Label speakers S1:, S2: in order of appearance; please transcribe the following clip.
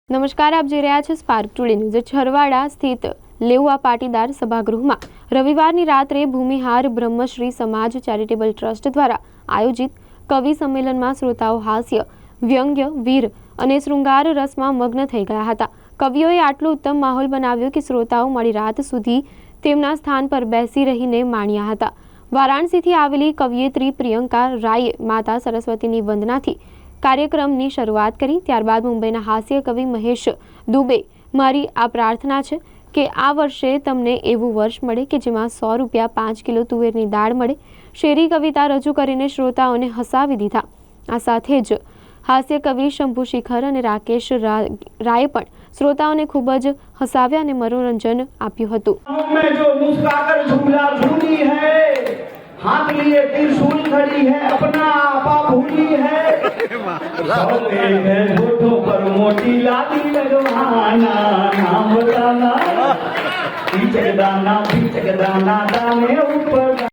S1: નમસ્કાર, આપ જોઈ રહ્યા છો સ્પાર્ક ટુડે ન્યૂઝ। છરવાડા સ્થિત લેઉવા પાટીદાર સભાગૃહમાં રવિવારની રાત્રે ભૂમિહાર બ્રહ્મશ્રી સમાજ ચેરિટેબલ ટ્રસ્ટ દ્વારા આયોજિત કવિ સંમેલનમાં શ્રોતાઓ હાસ્ય, વ્યંગ્ય, વીર અને શૃંગાર રસમાં મગ્ન થઈ ગયા હતા। કવિઓએ આટલો ઉત્તમ માહોલ બનાવ્યો કે શ્રોતાઓ મોડી રાત સુધી તેમના સ્થાન પર બેસી રહીને માણ્યા હતા। વારાણસીથી આવેલી કવિયત્રી પ્રિયંકા રાયે માતા સરસ્વતીની વંદનાથી કાર્યક્રમની શરૂઆત કરી। ત્યારબાદ મુંબઈના હાસ્ય કવિ મહેશ દુબે, મારી આ પ્રાર્થના છે કે આ વર્ષે તમને એવું વર્ષ મળે કે જેમાં 100 રૂપિયા 5 કિલો તુવેરની દાળ મળે, શેરી કવિતા રજૂ કરીને શ્રોતાઓને હસાવી દીધા। આ સાથે જ હાસ્ય કવિ શંભુ શિખર અને રાકેશ રાયે પણ શ્રોતાઓને ખૂબ જ હસાવ્યા અને મનોરંજન આપ્યું હતું।
S2: हाथ लिए त्रिशूल खड़ी है, अपना आपा भूली है, होठों पर मोटी लादी लगवाना, नाम बताना, पीछे दाना दाने ऊपर